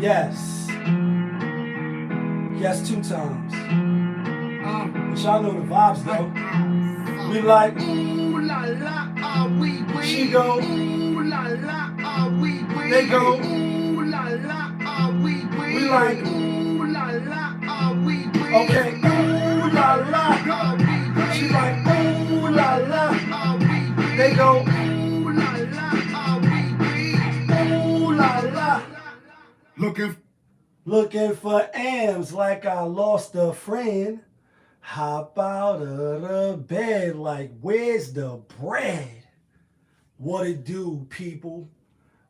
Yes. Yes, 2 times. But y'all know the vibes though. We like, ooh la la, she go, ooh la la, they go, ooh la la, we like, ooh la la, okay, ooh la la, she like, ooh la la, they go, ooh la la, ooh la la. Looking for M's like I lost a friend. Hop out of the bed like, where's the bread? What it do, people?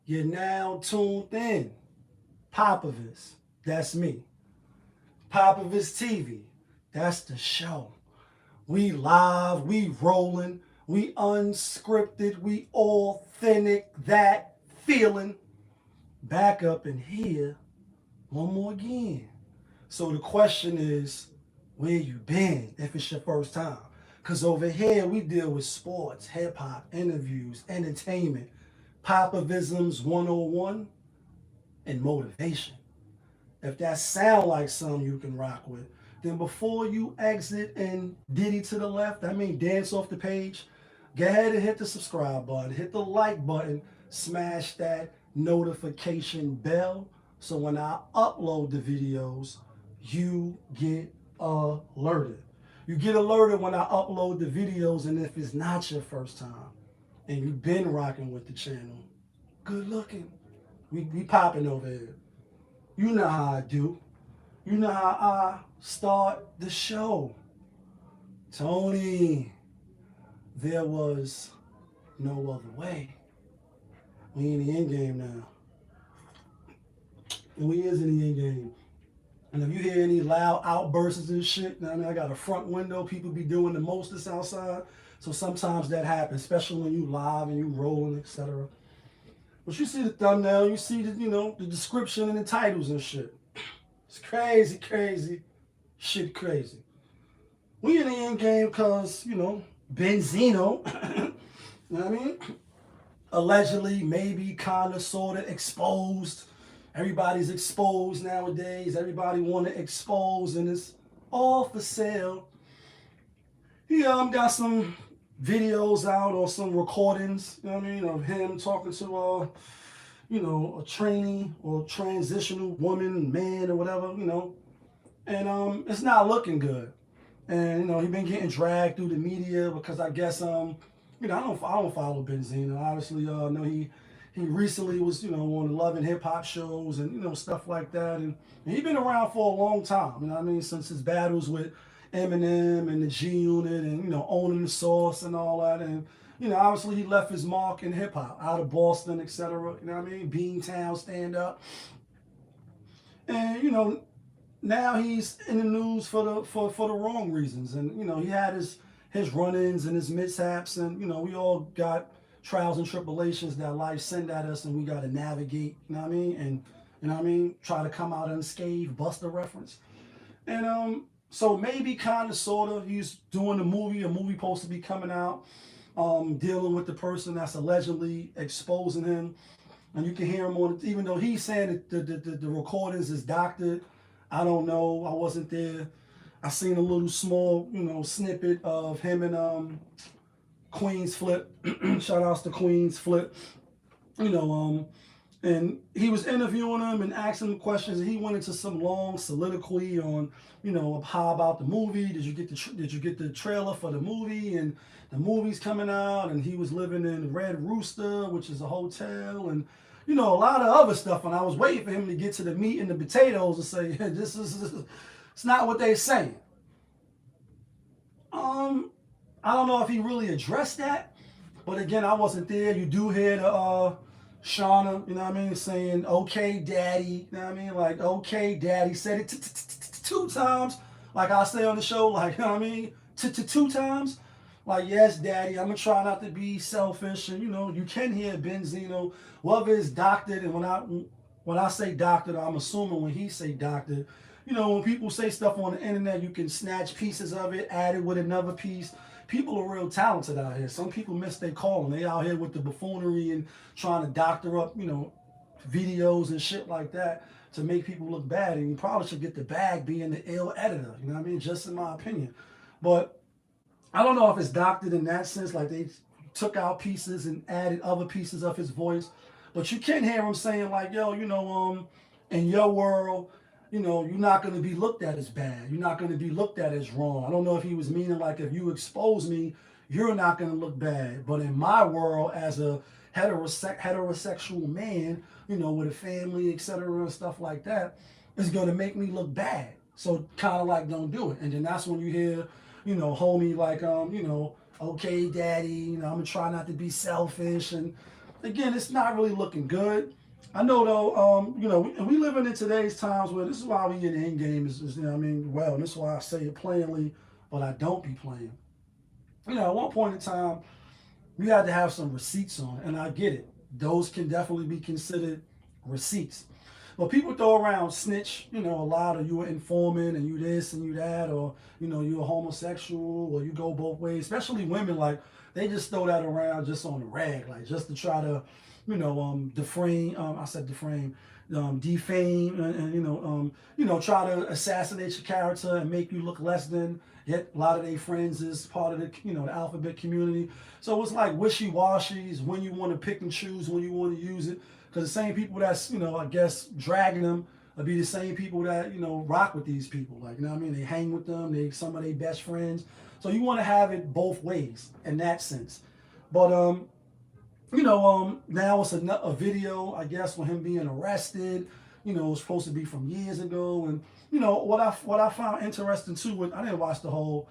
You're now tuned in. POPAVIST, that's me. POPAVIST TV, that's the show. We live, we rolling, we unscripted, we authentic, that feeling. Back up in here one more again. So the question is, where you been if it's your first time? Because over here we deal with sports, hip-hop, interviews, entertainment, Popavisms 101, and motivation. If that sound like something you can rock with, then before you exit and diddy to the left, I mean dance off the page, go ahead and hit the subscribe button, hit the like button, smash that notification bell, so when I upload the videos, you get alerted. You get alerted when I upload the videos, and if it's not your first time and you've been rocking with the channel, good looking. We popping over here. You know how I do. You know how I start the show. Tony, there was no other way. We in the end game now. And we is in the end game. And if you hear any loud outbursts and shit, I mean, I got a front window. People be doing the mostest outside. So sometimes that happens, especially when you live and you rolling, etc. But you see the thumbnail, you see the, the description and the titles and shit. It's crazy, crazy, shit crazy. We in the end game because, BenZiNo, you know what I mean? Allegedly, maybe, kind of, sort of exposed. Everybody's exposed nowadays. Everybody want to expose, and it's all for sale. He got some videos out or some recordings, you know what I mean, of him talking to a trainee or transitional woman, man, or whatever, and it's not looking good. And he been getting dragged through the media because I guess I don't follow BenZiNo. Obviously, know he recently was on the Love and Hip Hop shows and stuff like that, and he been around for a long time. You know what I mean, since his battles with Eminem and the G Unit and owning the Source and all that, and obviously he left his mark in hip hop out of Boston, etc. You know what I mean, Beantown, stand up, and now he's in the news for the wrong reasons, and he had his run-ins and his mishaps, and we all got trials and tribulations that life send at us, and we got to navigate, and try to come out unscathed, bust a reference. And so maybe kind of sort of he's doing a movie supposed to be coming out, dealing with the person that's allegedly exposing him, and you can hear him on it, even though he's saying that the recordings is doctored. I don't know, I wasn't there. I seen a little small snippet of him and Queen's Flip. Shout outs to Queen's Flip. And he was interviewing him and asking him questions, and he went into some long soliloquy on, how about the movie? Did you get the trailer for the movie? And the movie's coming out, and he was living in Red Rooster, which is a hotel, and a lot of other stuff. And I was waiting for him to get to the meat and the potatoes and say, hey, it's not what they're saying. I don't know if he really addressed that, but again, I wasn't there. You do hear the Shauna, saying, okay, daddy, like, okay, daddy, said it 2 times, like I say on the show, like, 2 times, like, yes, daddy, I'm gonna try not to be selfish, and, you can hear BenZiNo, whether it's doctored, and when I say doctored, I'm assuming when he say doctored, you know, when people say stuff on the internet, you can snatch pieces of it, add it with another piece. People are real talented out here. Some people miss their calling. They out here with the buffoonery and trying to doctor up, you know, videos and shit like that to make people look bad. And you probably should get the bag being the ill editor. You know what I mean? Just in my opinion. But I don't know if it's doctored in that sense, like they took out pieces and added other pieces of his voice. But you can hear him saying like, yo, you know, in your world, you know, you're not going to be looked at as bad. You're not going to be looked at as wrong. I don't know if he was meaning like if you expose me, you're not going to look bad. But in my world, as a heterosexual man, you know, with a family, etc., and stuff like that, it's going to make me look bad. So kind of like don't do it. And then that's when you hear, you know, homie like, you know, okay, daddy, you know, I'm gonna try not to be selfish. And again, it's not really looking good. I know though, you know, and we living in today's times where this is why we in the end game is, you know, I mean, well, and this is why I say it plainly, but I don't be playing. You know, at one point in time, you had to have some receipts on it, and I get it. Those can definitely be considered receipts. But people throw around snitch, you know, a lot of you an informant and you this and you that, or, you know, you're a homosexual, or you go both ways, especially women, like, they just throw that around just on the rag, like, just to try to, you know, defame, defame, and you know, try to assassinate your character and make you look less than. Yet a lot of their friends is part of the, you know, the alphabet community. So it's like wishy-washies when you want to pick and choose, when you want to use it. Because the same people that's, you know, I guess dragging them will be the same people that, you know, rock with these people. Like, you know what I mean? They hang with them. They some of their best friends. So you want to have it both ways in that sense. But, you know, now it's a video, I guess, with him being arrested. You know, it's supposed to be from years ago. And, you know, what I found interesting too, I didn't watch the whole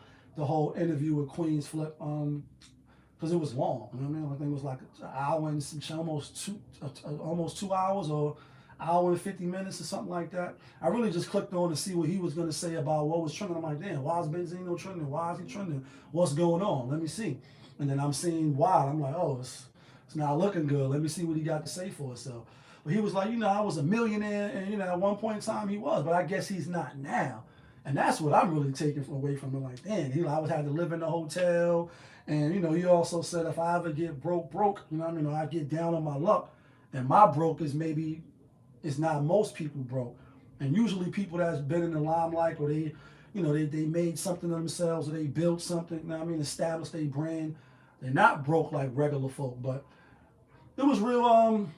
interview with Queen's Flip, because it was long. You know what I mean? I think it was like an hour and some, almost 2 hours, or hour and 50 minutes or something like that. I really just clicked on to see what he was going to say about what was trending. I'm like, damn, why is BenZiNo trending? Why is he trending? What's going on? Let me see. And then I'm seeing why. I'm like, oh, it's not looking good. Let me see what he got to say for himself. But he was like, you know, I was a millionaire, and, you know, at one point in time he was, but I guess he's not now. And that's what I'm really taking away from him. Like, damn, he like, I would have to live in a hotel. And, you know, he also said if I ever get broke, you know what I mean, or I get down on my luck, and my broke is maybe, it's not most people broke. And usually people that's been in the limelight, or they, you know, they made something of themselves, or they built something, you know what I mean, established their brand, they're not broke like regular folk. But it was real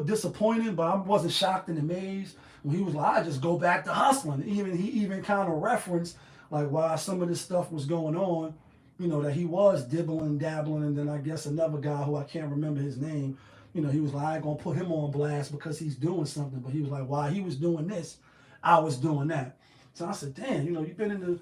disappointing, but I wasn't shocked and amazed when he was like, I just go back to hustling. He even kind of referenced like why some of this stuff was going on, you know, that he was dibbling, dabbling, and then I guess another guy who I can't remember his name, you know, he was like, I ain't gonna put him on blast because he's doing something, but he was like, while he was doing this, I was doing that. So I said, damn, you know, you've been in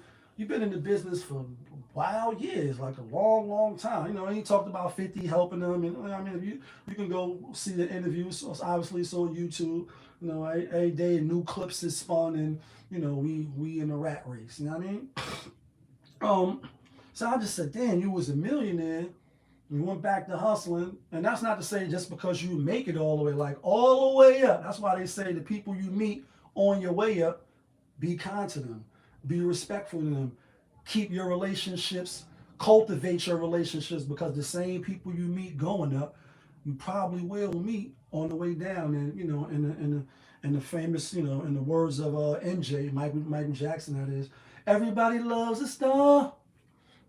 the business for wild years, like a long, long time. You know, he talked about 50 helping them. And I mean, if you can go see the interviews. So obviously, it's on YouTube. You know, every day new clips is spun, and you know, we in a rat race. You know what I mean? So I just said, damn, you was a millionaire. You went back to hustling, and that's not to say just because you make it all the way, like all the way up. That's why they say the people you meet on your way up, be kind to them, be respectful to them, keep your relationships, cultivate your relationships, because the same people you meet going up, you probably will meet on the way down. And you know, in the famous, you know, in the words of MJ, Michael Jackson, that is, everybody loves a star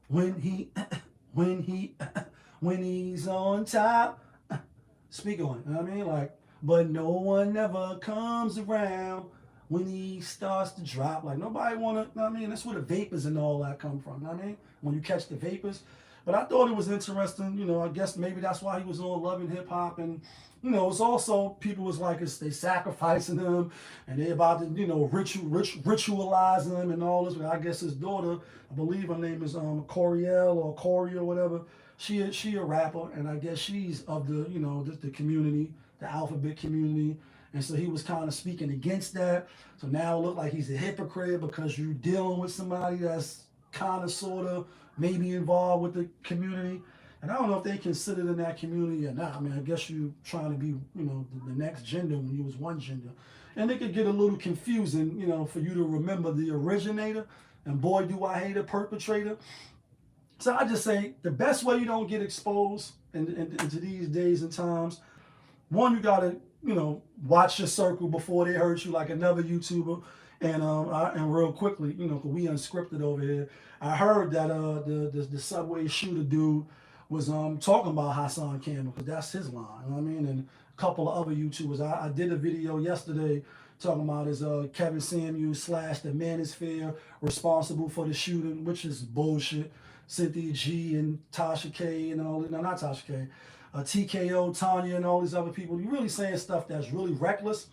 when he's on top. Speak on it. You know what I mean? Like, but no one ever comes around when he starts to drop. Like, nobody wanna, you know what I mean? That's where the vapors and all that come from. You know what I mean? When you catch the vapors. But I thought it was interesting, you know, I guess maybe that's why he was on Love and Hip Hop. And, you know, it's also, people was like, they sacrificing him, and they about to, you know, ritualizing him and all this. But I guess his daughter, I believe her name is Coriel or Corey or whatever. She a rapper, and I guess she's of the, you know, the community, the alphabet community. And so he was kind of speaking against that. So now it looked like he's a hypocrite because you're dealing with somebody that's kind of, sort of, maybe involved with the community. And I don't know if they considered in that community or not. I mean, I guess you trying to be, you know, the next gender when you was one gender. And it could get a little confusing, you know, for you to remember the originator. And boy, do I hate a perpetrator. So I just say the best way you don't get exposed into these days and times, one, you gotta, you know, watch your circle before they hurt you, like another YouTuber. And real quickly, you know, 'cause we unscripted over here. I heard that the Subway shooter dude was talking about Hassan Campbell, because that's his line. You know what I mean? And a couple of other YouTubers. I did a video yesterday talking about his Kevin Samuels / the Manosphere responsible for the shooting, which is bullshit. Cynthia G and Tasha K and all, no, not Tasha K, TKO, Tanya, and all these other people. You're really saying stuff that's really reckless.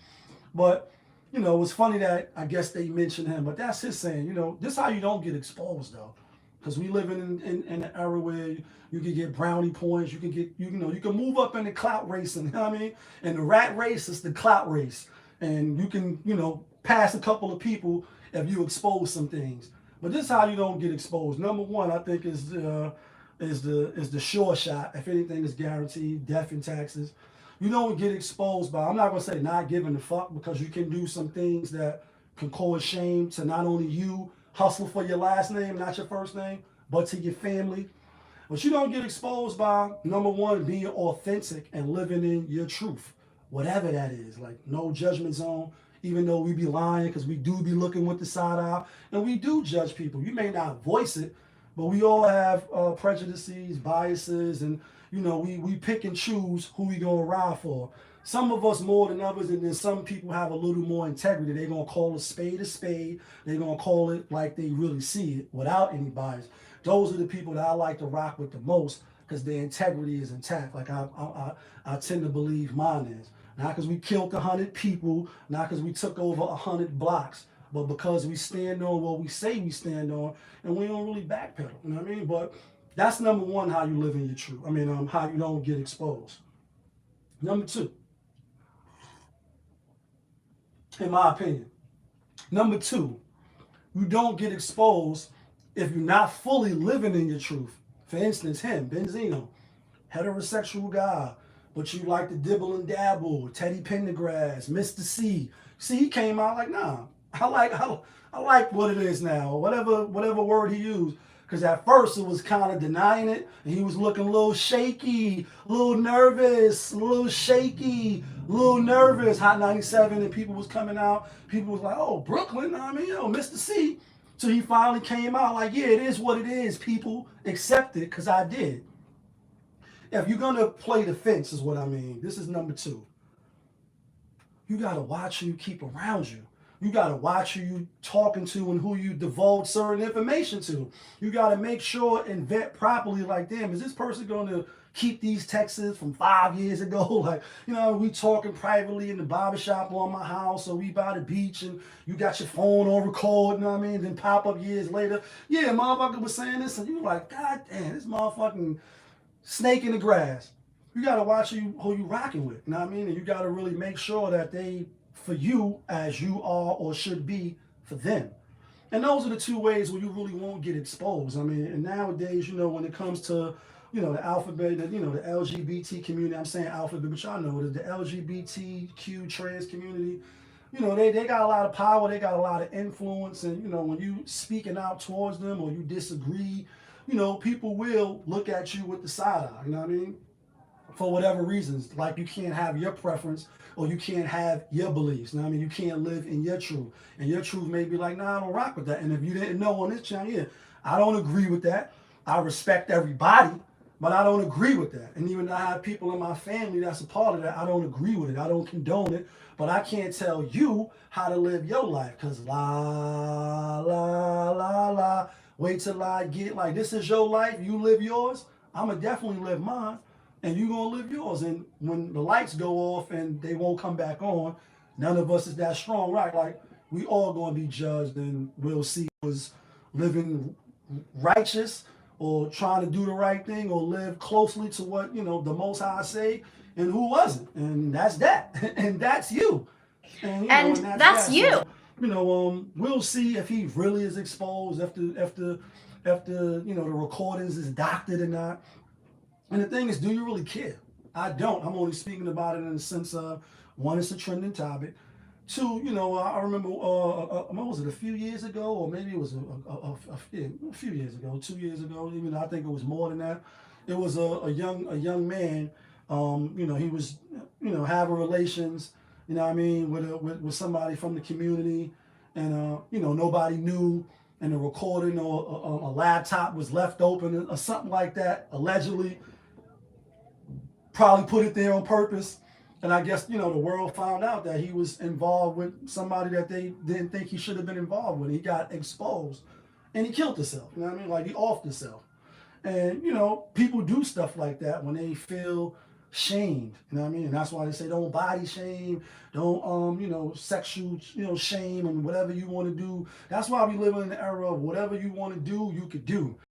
But, you know, it's funny that I guess they mentioned him, but that's his saying. You know, this is how you don't get exposed, though. Because we live in an era where you can get brownie points, you can get, you know, you can move up in the clout racing, you know what I mean? And the rat race is the clout race. And you can, you know, pass a couple of people if you expose some things. But this is how you don't get exposed. Number one, I think, is the sure shot. If anything is guaranteed, death and taxes. You don't get exposed by, I'm not gonna say not giving a fuck, because you can do some things that can cause shame to not only you, hustle for your last name, not your first name, but to your family. But you don't get exposed by, number one, being authentic and living in your truth, whatever that is. Like, no judgment zone, even though we be lying, because we do be looking with the side eye, and we do judge people. You may not voice it, but we all have prejudices, biases, and, you know, we pick and choose who we gonna ride for. Some of us more than others, and then some people have a little more integrity. They're gonna call a spade a spade. They're gonna call it like they really see it, without any bias. Those are the people that I like to rock with the most, because their integrity is intact. Like I tend to believe mine is. Not because we killed 100 people, not because we took over 100 blocks, but because we stand on what we say we stand on, and we don't really backpedal. You know what I mean? But that's number one, how you live in your truth. I mean, how you don't get exposed. Number two, in my opinion, number two, you don't get exposed if you're not fully living in your truth. For instance, him, BenZiNo, heterosexual guy, but you like to dibble and dabble, Teddy Pendergrass, Mr. C. See, he came out like, nah, I like what it is now, or whatever word he used. Because at first it was kind of denying it, and he was looking a little shaky, a little nervous, a little shaky, a little nervous. Hot 97, and people was coming out. People was like, oh, Brooklyn, I mean, yo, Mr. C. So he finally came out like, yeah, it is what it is, people. Accept it, because I did. If you're going to play the fence, is what I mean. This is number two. You got to watch who you keep around you. You got to watch who you talking to and who you divulge certain information to. You got to make sure and vet properly, like, damn, is this person going to keep these texts from 5 years ago? Like, you know, we talking privately in the barbershop or my house, or we by the beach, and you got your phone on record, you know what I mean? Then pop up years later. Yeah, motherfucker was saying this, and you like, God damn, this motherfucking snake in the grass. You got to watch who you rocking with, you know what I mean? And you got to really make sure that they for you as you are or should be for them. And those are the two ways where you really won't get exposed. I mean, and nowadays, you know, when it comes to, you know, the alphabet, you know, the LGBT community, I'm saying alphabet, but y'all know it, the LGBTQ trans community, you know, they got a lot of power, they got a lot of influence, and, you know, when you speaking out towards them or you disagree, you know, people will look at you with the side eye, you know what I mean? For whatever reasons, like you can't have your preference or you can't have your beliefs. You know what I mean? You can't live in your truth. And your truth may be like, nah, I don't rock with that. And if you didn't know on this channel, yeah, I don't agree with that. I respect everybody, but I don't agree with that. And even though I have people in my family that's a part of that, I don't agree with it. I don't condone it. But I can't tell you how to live your life. Because la, wait till I get like, this is your life, you live yours. I'm going to definitely live mine. And you're going to live yours. And when the lights go off and they won't come back on, none of us is that strong, right? Like, we all going to be judged, and we'll see who was living righteous or trying to do the right thing or live closely to what, you know, the Most High say, and who wasn't. And that's that. And that's you. And, you know, and that's you. So, you know, we'll see if he really is exposed after you know, the recordings is doctored or not. And the thing is, do you really care? I don't. I'm only speaking about it in the sense of, one, it's a trending topic. to, you know, I remember, what was it, a few years ago, or maybe it was a few years ago, 2 years ago, even though I think it was more than that. It was a young man, you know, he was, you know, having relations, you know what I mean, with somebody from the community, and, you know, nobody knew, and the recording or a laptop was left open or something like that, allegedly. Probably put it there on purpose. And I guess, you know, the world found out that he was involved with somebody that they didn't think he should have been involved with. He got exposed and he killed himself. You know what I mean? Like, he offed himself. And, you know, people do stuff like that when they feel shamed. You know what I mean? And that's why they say don't body shame, don't, you know, sexual, you know, shame and whatever you want to do. That's why we live in an era of whatever you want to do, you could do.